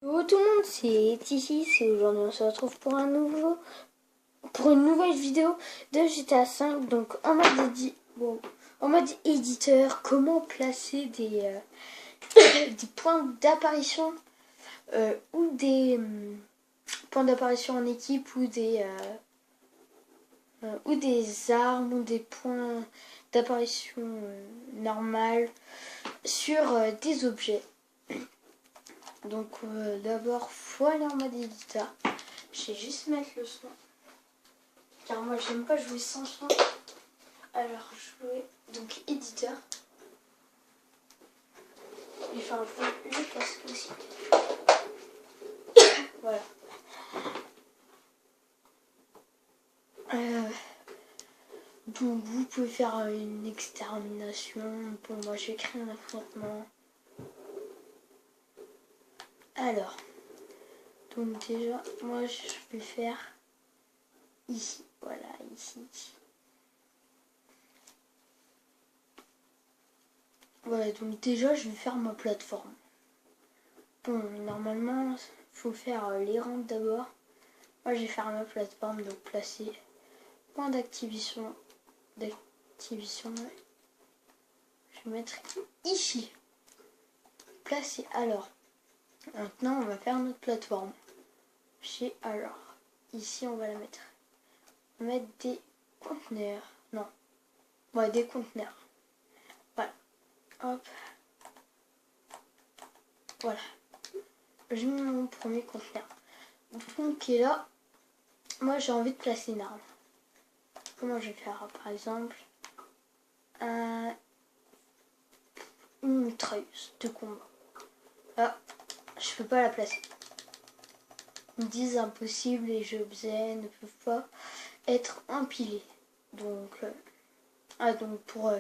Bonjour tout le monde, c'est Tiffy, c'est aujourd'hui on se retrouve pour une nouvelle vidéo de GTA 5. Donc en mode éditeur, comment placer des points d'apparition ou des points d'apparition en équipe ou des armes ou des points d'apparition normales sur des objets. Donc d'abord faut aller en mode éditeur. Je vais juste mettre le son. Car moi j'aime pas jouer sans son. Alors jouer donc éditeur. Je vais faire un peu le casque aussi. Voilà. Donc vous pouvez faire une extermination. Bon moi j'ai créé un affrontement. Alors. Donc déjà moi je vais faire ici. Voilà ici. Voilà, donc déjà je vais faire ma plateforme. Bon, normalement, faut faire les rampes d'abord. Moi, je vais faire ma plateforme, donc placer point d'activation. Ouais. Je vais mettre ici. Placer. Alors, maintenant, on va faire notre plateforme. Alors, ici, on va la mettre. On va mettre des conteneurs. Non. Ouais, des conteneurs. Voilà. Hop. Voilà. Je mets mon premier conteneur. Donc, et là, moi, j'ai envie de placer une arme. Comment je vais faire par exemple une mitrailleuse de combat. Là, je peux pas la placer. Ils me disent impossible, les objets ne peuvent pas être empilés. Donc, pour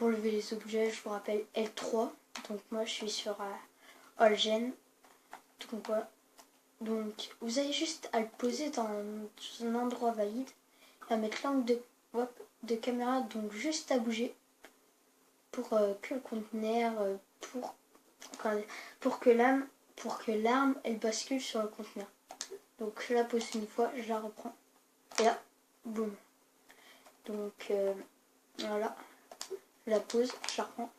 lever les objets, je vous rappelle L3. Donc moi je suis sur All Gen. Donc voilà. Donc vous avez juste à le poser dans un endroit valide. À mettre l'angle de caméra, donc juste à bouger pour que le conteneur, pour que l'arme elle bascule sur le conteneur. Donc je la pose une fois, je la reprends et là, boum. Donc voilà, je la pose, je la reprends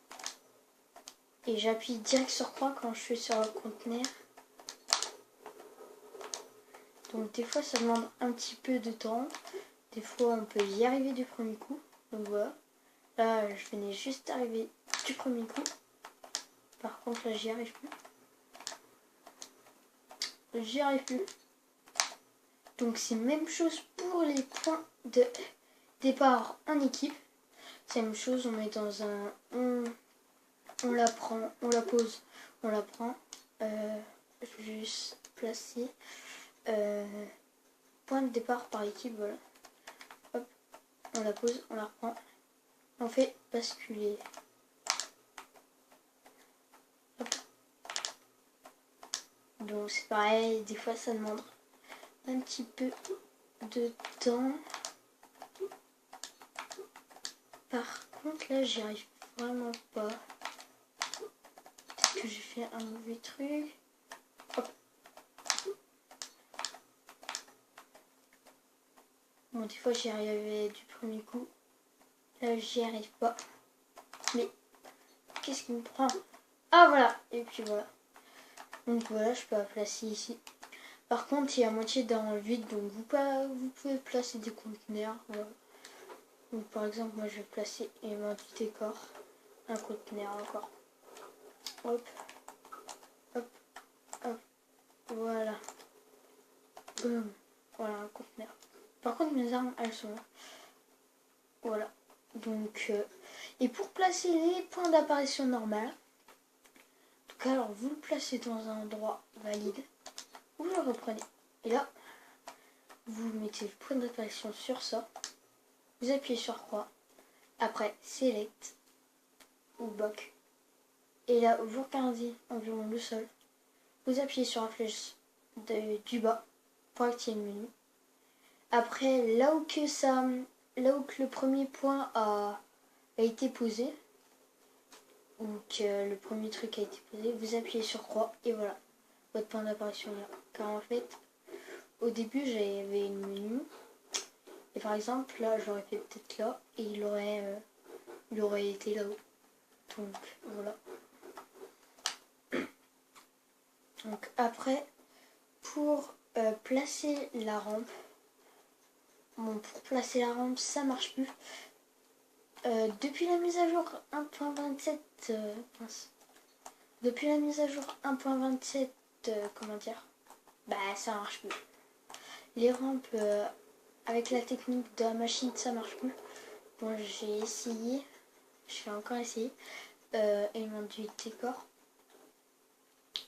et j'appuie direct sur croix quand je suis sur le conteneur. Donc des fois ça demande un petit peu de temps. Des fois, on peut y arriver du premier coup. Donc voilà. Là, je venais juste d'arriver du premier coup. Par contre, là, j'y arrive plus. J'y arrive plus. Donc, c'est même chose pour les points de départ en équipe. C'est la même chose. On met dans un... On la prend, on la pose, on la prend. Je vais juste placer. Point de départ par équipe, voilà. On la pose, on la reprend, on fait basculer. Hop. Donc c'est pareil, des fois ça demande un petit peu de temps. Par contre là j'y arrive vraiment pas. Peut-être que j'ai fait un mauvais truc. Hop. Bon, des fois j'y arrivais du premier coup. Là j'y arrive pas. Mais qu'est-ce qui me prend? Ah voilà. Et puis voilà. Donc voilà, je peux la placer ici. Par contre il y a moitié dans le vide. Donc vous pouvez placer des conteneurs. Voilà. Donc par exemple moi je vais placer élément du décor. Un conteneur encore. Hop. Hop. Hop. Voilà. Boum. Voilà un conteneur. Par contre mes armes elles sont là. Voilà. Donc et pour placer les points d'apparition normal, donc alors vous le placez dans un endroit valide, vous le reprenez. Et là, vous mettez le point d'apparition sur ça, vous appuyez sur croix, après select ou bloc. Et là vous regardez environ le sol, vous appuyez sur la flèche du bas pour activer le menu. Après là où que le premier point a été posé, ou que le premier truc a été posé, vous appuyez sur croix et voilà. votre point d'apparition là. Car en fait, au début j'avais une menu. Et par exemple là j'aurais fait peut-être là et il aurait été là-haut. Donc voilà. Donc après, pour placer la rampe, bon pour placer la rampe ça marche plus. Depuis la mise à jour 1.27, depuis la mise à jour 1.27, comment dire, bah ça marche plus. Les rampes avec la technique de la machine ça marche plus. Bon j'ai essayé, je vais encore essayer. Et ils m'ont dit décor,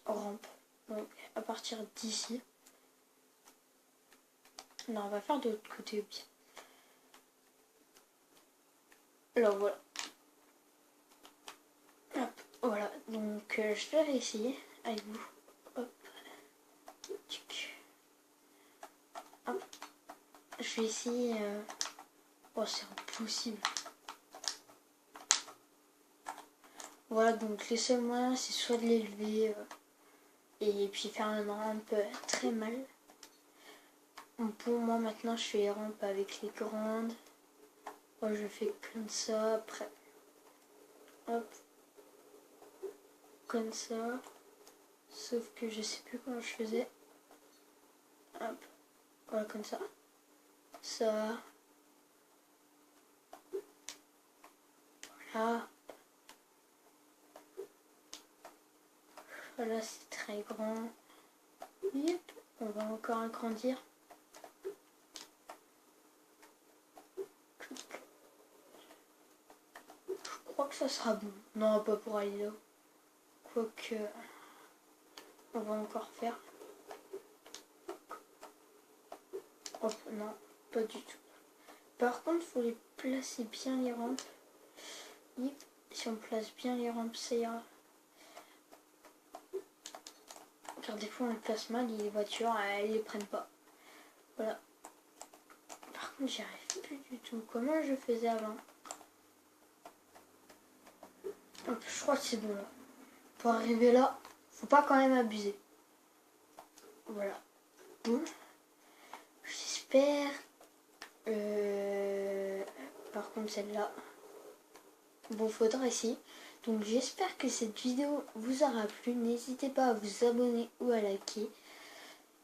rampe. Donc à partir d'ici. Non on va faire de l'autre côté aussi. Alors voilà. Hop, voilà, donc je vais réessayer avec vous. Hop. Hop. Je vais essayer. Oh, c'est impossible. Voilà, donc les seuls moyens, c'est soit de l'élever et puis faire une rampe très mal. Donc pour moi, maintenant, je fais les rampes avec les grandes. Moi, je fais comme ça, après. Hop. Comme ça. Sauf que je sais plus comment je faisais. Hop. Voilà, comme ça. Ça. Voilà. Voilà, c'est très grand. Yep. On va encore agrandir. Je crois que ça sera bon. Non, pas pour aller là. Quoique, on va encore faire. Hop, non, pas du tout. Par contre, il faut les placer bien les rampes. Yep. Si on place bien les rampes, ça ira. Car des fois, on les place mal et les voitures, elles les prennent pas. Voilà. Par contre, j'y arrive plus du tout. Comment je faisais avant? Hop, je crois que c'est bon là. Pour arriver là, faut pas quand même abuser. Voilà. Bon. J'espère. Par contre, celle-là. Bon, faudra essayer. Donc, j'espère que cette vidéo vous aura plu. N'hésitez pas à vous abonner ou à liker.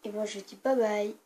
Et moi, je dis bye bye.